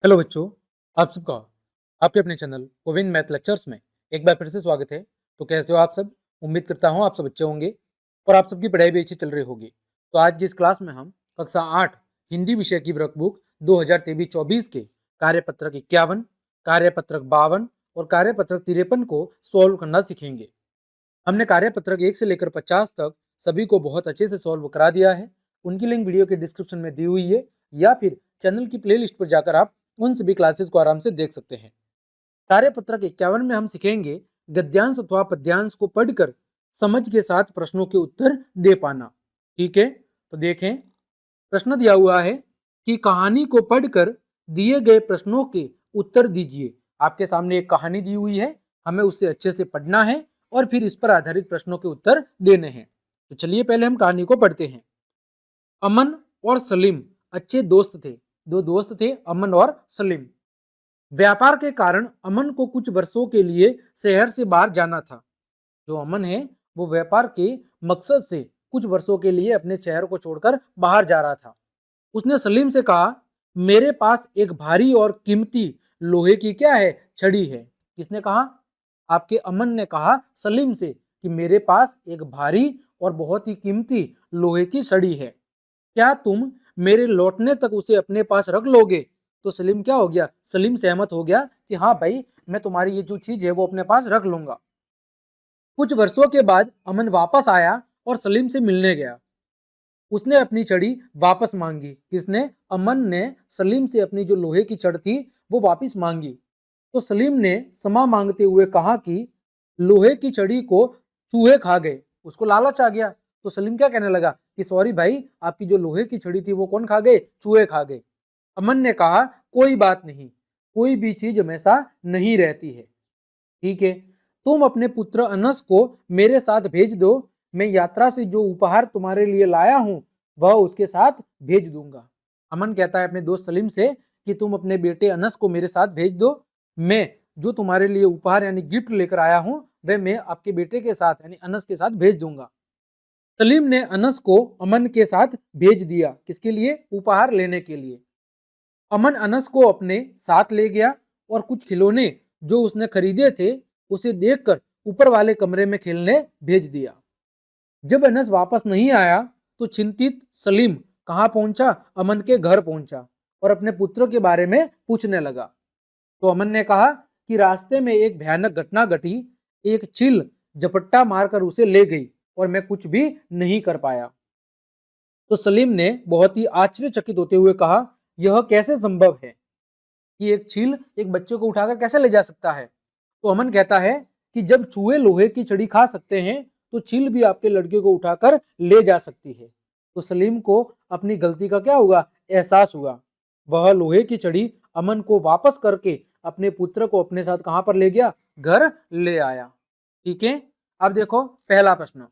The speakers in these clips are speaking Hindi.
हेलो बच्चों, आप सबका आपके अपने चैनल गोविंद मैथ लेक्चर्स में एक बार फिर से स्वागत है। तो कैसे हो आप सब? उम्मीद करता हूँ आप सब अच्छे होंगे और आप सबकी पढ़ाई भी अच्छी चल रही होगी। तो आज की इस क्लास में हम कक्षा 8 हिंदी विषय की वर्कबुक 2023-24 के कार्यपत्रक 51, कार्यपत्रक 52 और कार्यपत्रक 53 को सॉल्व करना सीखेंगे। हमने कार्यपत्रक 1 से लेकर 50 तक सभी को बहुत अच्छे से सॉल्व करा दिया है। उनकी लिंक वीडियो के डिस्क्रिप्शन में दी हुई है या फिर चैनल की प्लेलिस्ट पर जाकर आप उन सभी क्लासेस को आराम से देख सकते हैं। कार्यपत्रक 51 में हम सीखेंगे गद्यांश अथवा पद्यांश को पढ़कर समझ के साथ प्रश्नों के उत्तर दे पाना। ठीक है, तो देखें, प्रश्न दिया हुआ है कि कहानी को पढ़कर दिए गए प्रश्नों के उत्तर दीजिए। आपके सामने एक कहानी दी हुई है, हमें उसे अच्छे से पढ़ना है और फिर इस पर आधारित प्रश्नों के उत्तर देने हैं। तो चलिए पहले हम कहानी को पढ़ते हैं। अमन और सलीम अच्छे दोस्त थे। दो दोस्त थे, अमन और सलीम। व्यापार के कारण अमन को कुछ वर्षों के लिए शहर से बाहर जाना था। जो अमन है वो व्यापार के मकसद से कुछ वर्षों के लिए अपने शहर को छोड़कर बाहर जा रहा था। उसने सलीम से कहा, मेरे पास एक भारी और कीमती लोहे की क्या है, छड़ी है। किसने कहा? आपके अमन ने कहा सलीम से कि मेरे पास एक भारी और बहुत ही कीमती लोहे की छड़ी है, क्या तुम मेरे लौटने तक उसे अपने पास रख लोगे? तो सलीम क्या हो गया? सलीम सहमत हो गया कि हाँ भाई, मैं तुम्हारी ये जो चीज है वो अपने पास रख लूंगा। कुछ वर्षों के बाद अमन वापस आया और सलीम से मिलने गया। उसने अपनी छड़ी वापस मांगी। किसने? अमन ने सलीम से अपनी जो लोहे की छड़ थी वो वापस मांगी। तो सलीम ने क्षमा मांगते हुए कहा कि लोहे की छड़ी को चूहे खा गए। उसको लालच आ गया, तो सलीम क्या कहने लगा कि सॉरी भाई, आपकी जो लोहे की छड़ी थी वो कौन खा गए? चूहे खा गए। अमन ने कहा कोई बात नहीं, कोई भी चीज हमेशा नहीं रहती है। ठीक है, तुम अपने पुत्र अनस को मेरे साथ भेज दो। मैं यात्रा से जो उपहार तुम्हारे लिए लाया हूं वह उसके साथ भेज दूंगा। अमन कहता है अपने दोस्त सलीम से कि तुम अपने बेटे अनस को मेरे साथ भेज दो। मैं जो तुम्हारे लिए उपहार यानी गिफ्ट लेकर आया हूं वह मैं आपके बेटे के साथ यानी अनस के साथ भेज दूंगा। सलीम ने अनस को अमन के साथ भेज दिया। किसके लिए? उपहार लेने के लिए। अमन अनस को अपने साथ ले गया और कुछ खिलौने जो उसने खरीदे थे उसे देखकर ऊपर वाले कमरे में खेलने भेज दिया। जब अनस वापस नहीं आया तो चिंतित सलीम कहाँ पहुंचा? अमन के घर पहुंचा और अपने पुत्र के बारे में पूछने लगा। तो अमन ने कहा कि रास्ते में एक भयानक घटना घटी। एक चील झपट्टा मारकर उसे ले गई और मैं कुछ भी नहीं कर पाया। तो सलीम ने बहुत ही आश्चर्यचकित होते हुए कहा, यह कैसे संभव है कि एक चील एक बच्चे को उठाकर कैसे ले जा सकता है? तो अमन कहता है कि जब चूहे लोहे की छड़ी खा सकते हैं तो चील भी आपके लड़के को उठाकर ले जा सकती है। तो सलीम को अपनी गलती का क्या हुआ? एहसास हुआ। वह लोहे की छड़ी अमन को वापस करके अपने पुत्र को अपने साथ कहां पर ले गया? घर ले आया। ठीक है, अब देखो पहला प्रश्न।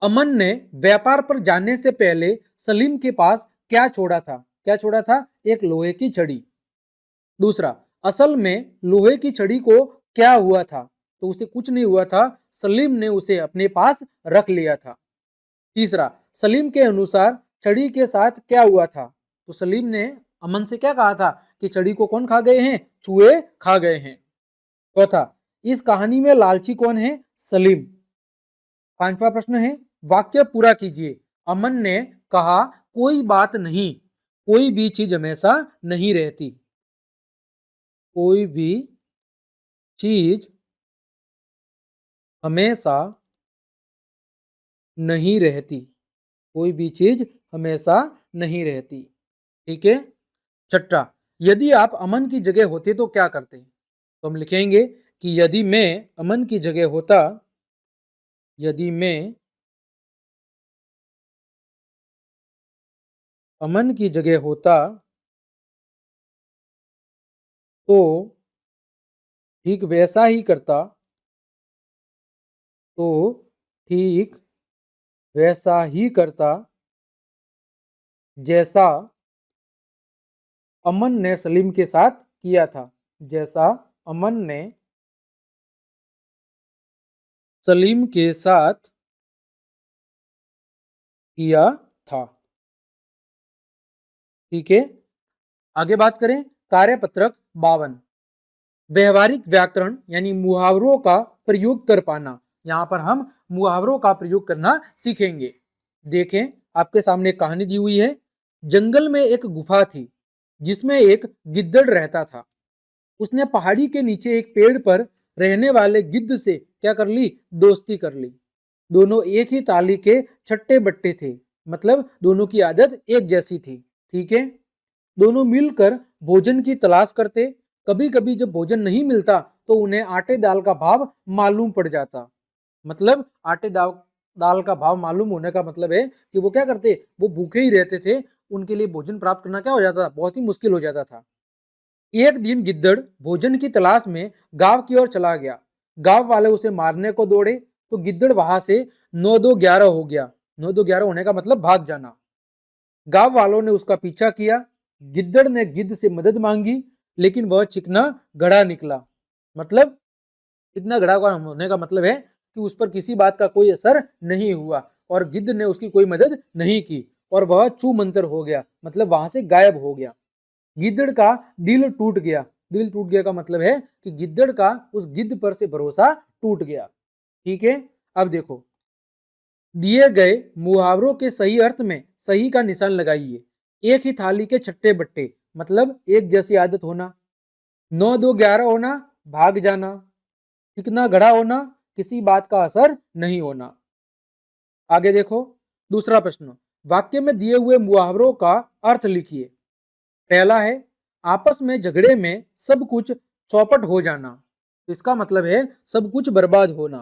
अमन ने व्यापार पर जाने से पहले सलीम के पास क्या छोड़ा था? क्या छोड़ा था? एक लोहे की छड़ी। दूसरा, असल में लोहे की छड़ी को क्या हुआ था? तो उसे कुछ नहीं हुआ था, सलीम ने उसे अपने पास रख लिया था। तीसरा, सलीम के अनुसार छड़ी के साथ क्या हुआ था? तो सलीम ने अमन से क्या कहा था कि छड़ी को कौन खा गए हैं? चूहे खा गए हैं। चौथा, इस कहानी में लालची कौन है? सलीम। पांचवा प्रश्न है, वाक्य पूरा कीजिए। अमन ने कहा कोई बात नहीं, कोई भी चीज हमेशा नहीं रहती। कोई भी चीज हमेशा नहीं रहती। कोई भी चीज हमेशा नहीं रहती। ठीक है। छठा, यदि आप अमन की जगह होते तो क्या करते? तो हम लिखेंगे कि यदि मैं अमन की जगह होता, यदि मैं अमन की जगह होता तो ठीक वैसा ही करता। तो ठीक वैसा ही करता जैसा अमन ने सलीम के साथ किया था। जैसा अमन ने सलीम के साथ किया था। ठीक है। आगे बात करें कार्यपत्रक 52, व्यवहारिक व्याकरण यानी मुहावरों का प्रयोग कर पाना। यहाँ पर हम मुहावरों का प्रयोग करना सीखेंगे। देखें, आपके सामने एक कहानी दी हुई है। जंगल में एक गुफा थी जिसमें एक गिद्दड़ रहता था। उसने पहाड़ी के नीचे एक पेड़ पर रहने वाले गिद्ध से क्या कर ली, दोस्ती कर ली। दोनों एक ही ताली के छट्टे बट्टे थे, मतलब दोनों की आदत एक जैसी थी। ठीक है, दोनों मिलकर भोजन की तलाश करते। कभी कभी जब भोजन नहीं मिलता तो उन्हें आटे दाल का भाव मालूम पड़ जाता। मतलब आटे दाल दाल का भाव मालूम होने का मतलब है कि वो क्या करते, वो भूखे ही रहते थे। उनके लिए भोजन प्राप्त करना क्या हो जाता था, बहुत ही मुश्किल हो जाता था। एक दिन गिद्दड़ भोजन की तलाश में गांव की ओर चला गया। गांव वाले उसे मारने को दौड़े तो गिद्दड़ वहां से 9-2-11 हो गया। 9-2-11 होने का मतलब भाग जाना। गांव वालों ने उसका पीछा किया। गिद्दड़ ने गिद्ध से मदद मांगी, लेकिन वह चिकना घड़ा निकला। मतलब चिकना घड़ा होने का मतलब है कि उस पर किसी बात का कोई असर नहीं हुआ और गिद्ध ने उसकी कोई मदद नहीं की और वह चू मंतर हो गया, मतलब वहां से गायब हो गया। गिद्दड़ का दिल टूट गया। दिल टूट गया का मतलब है कि गिद्दड़ का उस गिद्ध पर से भरोसा टूट गया। ठीक है, अब देखो, दिए गए मुहावरों के सही अर्थ में सही का निशान लगाइए। एक ही थाली के छट्टे बट्टे, मतलब एक जैसी आदत होना। 9-2-11 होना, भाग जाना। चिकना घड़ा होना, किसी बात का असर नहीं होना। आगे देखो, दूसरा प्रश्न, वाक्य में दिए हुए मुहावरों का अर्थ लिखिए। पहला है आपस में झगड़े में सब कुछ चौपट हो जाना। तो इसका मतलब है सब कुछ बर्बाद होना।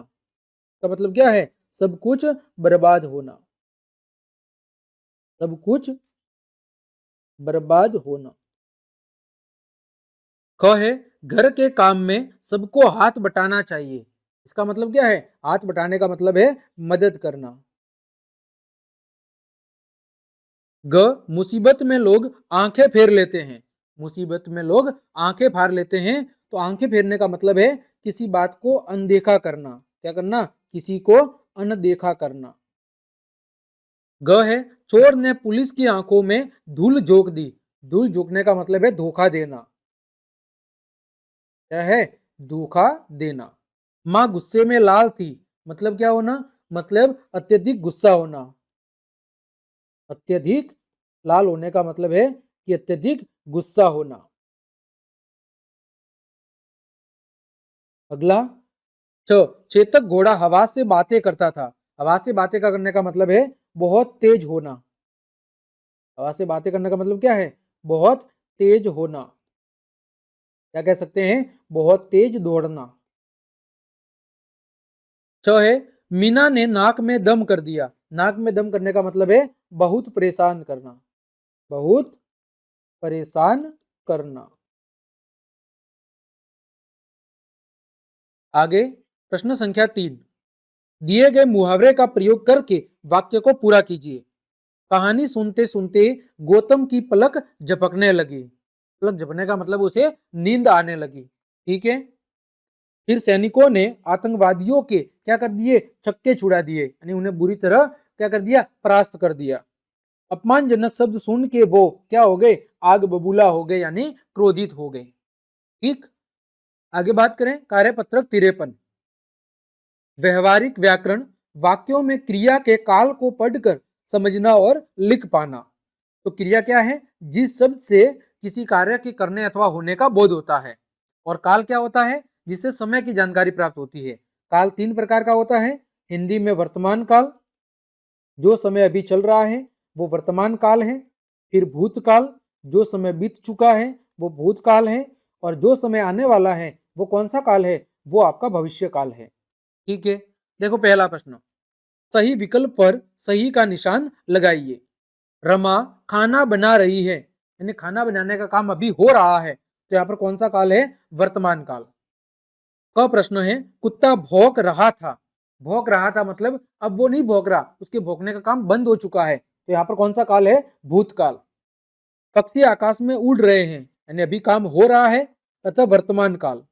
का मतलब क्या है, सब कुछ बर्बाद होना। सब कुछ बर्बाद होना। ख है घर के काम में सबको हाथ बटाना चाहिए। इसका मतलब क्या है, हाथ बटाने का मतलब है मदद करना। ग मुसीबत में लोग आंखें फेर लेते हैं। मुसीबत में लोग आंखें फाड़ लेते हैं। तो आंखें फेरने का मतलब है किसी बात को अनदेखा करना। क्या करना, किसी को अनदेखा करना। ग है चोर ने पुलिस की आंखों में धूल झोंक दी। धूल झोंकने का मतलब है धोखा देना। क्या है, धोखा देना। माँ गुस्से में लाल थी, मतलब क्या होना, मतलब अत्यधिक गुस्सा होना। अत्यधिक लाल होने का मतलब है कि अत्यधिक गुस्सा होना। अगला, चेतक घोड़ा हवा से बातें करता था। हवा से बातें करने का मतलब है बहुत तेज होना। हवा से बातें करने का मतलब क्या है, बहुत तेज होना। क्या कह सकते हैं, बहुत तेज दौड़ना। है मीना ने नाक में दम कर दिया। नाक में दम करने का मतलब है बहुत परेशान करना। बहुत परेशान करना। आगे प्रश्न संख्या 3, दिए गए मुहावरे का प्रयोग करके वाक्य को पूरा कीजिए। कहानी सुनते सुनते गौतम की पलक झपकने लगी। पलक झपकने का मतलब उसे नींद आने लगी। ठीक है, फिर सैनिकों ने आतंकवादियों के क्या कर दिए, छक्के छुड़ा दिए, यानी उन्हें बुरी तरह क्या कर दिया, परास्त कर दिया। अपमानजनक शब्द सुन के वो क्या हो गए, आग बबूला हो गए, यानी क्रोधित हो गए। ठीक, आगे बात करें कार्यपत्रक 53, व्यवहारिक व्याकरण, वाक्यों में क्रिया के काल को पढ़कर समझना और लिख पाना। तो क्रिया क्या है, जिस शब्द से किसी कार्य के करने अथवा होने का बोध होता है। और काल क्या होता है, जिससे समय की जानकारी प्राप्त होती है। काल 3 प्रकार का होता है। हिंदी में वर्तमान काल, जो समय अभी चल रहा है वो वर्तमान काल है। फिर भूतकाल, जो समय बीत चुका है वो भूतकाल है। और जो समय आने वाला है वो कौन सा काल है, वो आपका भविष्य काल है। ठीक है, देखो पहला प्रश्न, सही विकल्प पर सही का निशान लगाइए। रमा खाना बना रही है, यानी खाना बनाने का काम अभी हो रहा है, तो यहाँ पर कौन सा काल है, वर्तमान काल। का प्रश्न है कुत्ता भौंक रहा था। भौंक रहा था मतलब अब वो नहीं भौंक रहा, उसके भौंकने का काम बंद हो चुका है, तो यहाँ पर कौन सा काल है, भूतकाल। पक्षी आकाश में उड़ रहे हैं, यानी अभी काम हो रहा है, अतः वर्तमान काल।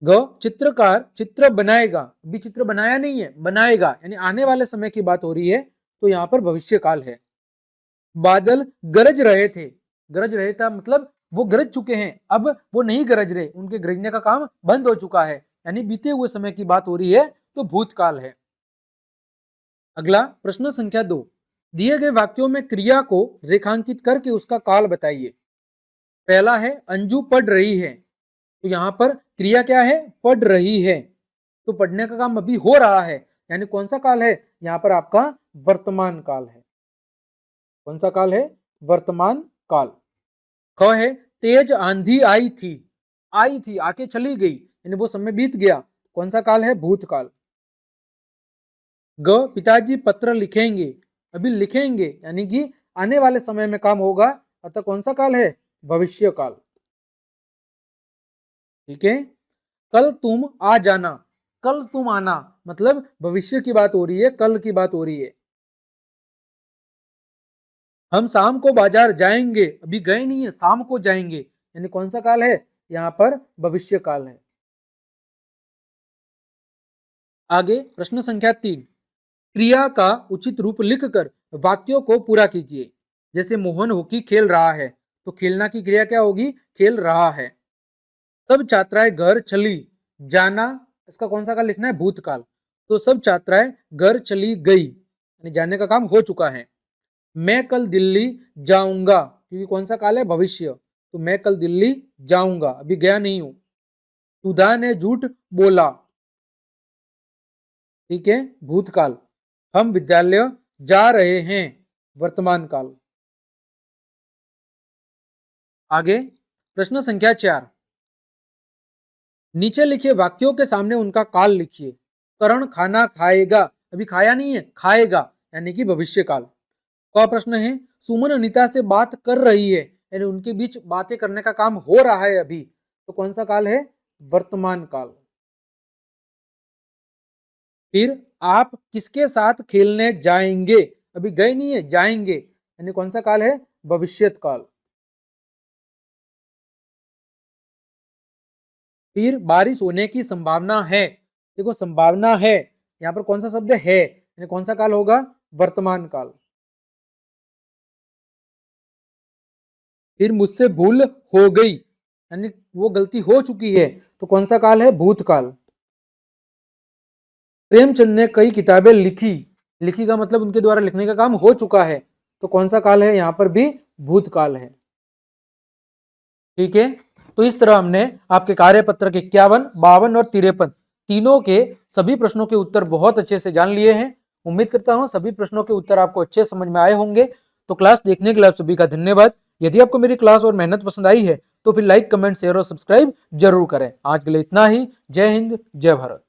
ग चित्रकार चित्र बनाएगा, अभी चित्र बनाया नहीं है, बनाएगा, यानी आने वाले समय की बात हो रही है, तो यहाँ पर भविष्य काल है। बादल गरज रहे थे, गरज रहे था मतलब वो गरज चुके हैं, अब वो नहीं गरज रहे, उनके गरजने का काम बंद हो चुका है, यानी बीते हुए समय की बात हो रही है, तो भूतकाल है। अगला प्रश्न संख्या 2, दिए गए वाक्यों में क्रिया को रेखांकित करके उसका काल बताइए। पहला है अंजू पढ़ रही है, तो यहां पर क्रिया क्या है, पढ़ रही है, तो पढ़ने का काम अभी हो रहा है, यानी कौन सा काल है, यहां पर आपका वर्तमान काल है। कौन सा काल है, वर्तमान काल। ख है तेज आंधी आई थी आके चली गई, यानी वो समय बीत गया, कौन सा काल है, भूतकाल। ग पिताजी पत्र लिखेंगे, अभी लिखेंगे यानी कि आने वाले समय में काम होगा, अतः कौन सा काल है, भविष्य काल। ठीक है। कल तुम आ जाना, कल तुम आना मतलब भविष्य की बात हो रही है, कल की बात हो रही है। हम शाम को बाजार जाएंगे, अभी गए नहीं है, शाम को जाएंगे, यानी कौन सा काल है, यहां पर भविष्य काल है। आगे प्रश्न संख्या 3, क्रिया का उचित रूप लिखकर वाक्यों को पूरा कीजिए। जैसे मोहन हॉकी खेल रहा है, तो खेलना की क्रिया क्या होगी, खेल रहा है। सब छात्राएं घर चली, जाना इसका कौन सा काल लिखना है, भूतकाल, तो सब छात्राएं घर चली गई, यानी जाने का काम हो चुका है। मैं कल दिल्ली जाऊंगा, क्योंकि कौन सा काल है, भविष्य, तो मैं कल दिल्ली जाऊंगा, अभी गया नहीं हूं। सुधा ने झूठ बोला, ठीक है, भूतकाल। हम विद्यालय जा रहे हैं, वर्तमान काल। आगे प्रश्न संख्या 4, नीचे लिखे वाक्यों के सामने उनका काल लिखिए। करण खाना खाएगा, अभी खाया नहीं है, खाएगा, यानी कि भविष्य काल। का प्रश्न है सुमन अनीता से बात कर रही है, यानी उनके बीच बातें करने का काम हो रहा है अभी, तो कौन सा काल है, वर्तमान काल। फिर आप किसके साथ खेलने जाएंगे, अभी गए नहीं है, जाएंगे, यानी कौन सा काल है, भविष्यत काल। फिर बारिश होने की संभावना है, देखो संभावना है, यहां पर कौन सा शब्द है, यानी कौन सा काल होगा, वर्तमान काल। फिर मुझसे भूल हो गई, यानी वो गलती हो चुकी है, तो कौन सा काल है, भूतकाल। प्रेमचंद ने कई किताबें लिखी, लिखी का मतलब उनके द्वारा लिखने का काम हो चुका है, तो कौन सा काल है, यहां पर भी भूतकाल है। ठीक है। तो इस तरह हमने आपके कार्यपत्र के 51, 52 और 53 तीनों के सभी प्रश्नों के उत्तर बहुत अच्छे से जान लिए हैं। उम्मीद करता हूं सभी प्रश्नों के उत्तर आपको अच्छे समझ में आए होंगे। तो क्लास देखने के लिए आप सभी का धन्यवाद। यदि आपको मेरी क्लास और मेहनत पसंद आई है तो फिर लाइक, कमेंट, शेयर और सब्सक्राइब जरूर करें। आज के लिए इतना ही। जय हिंद, जय भारत।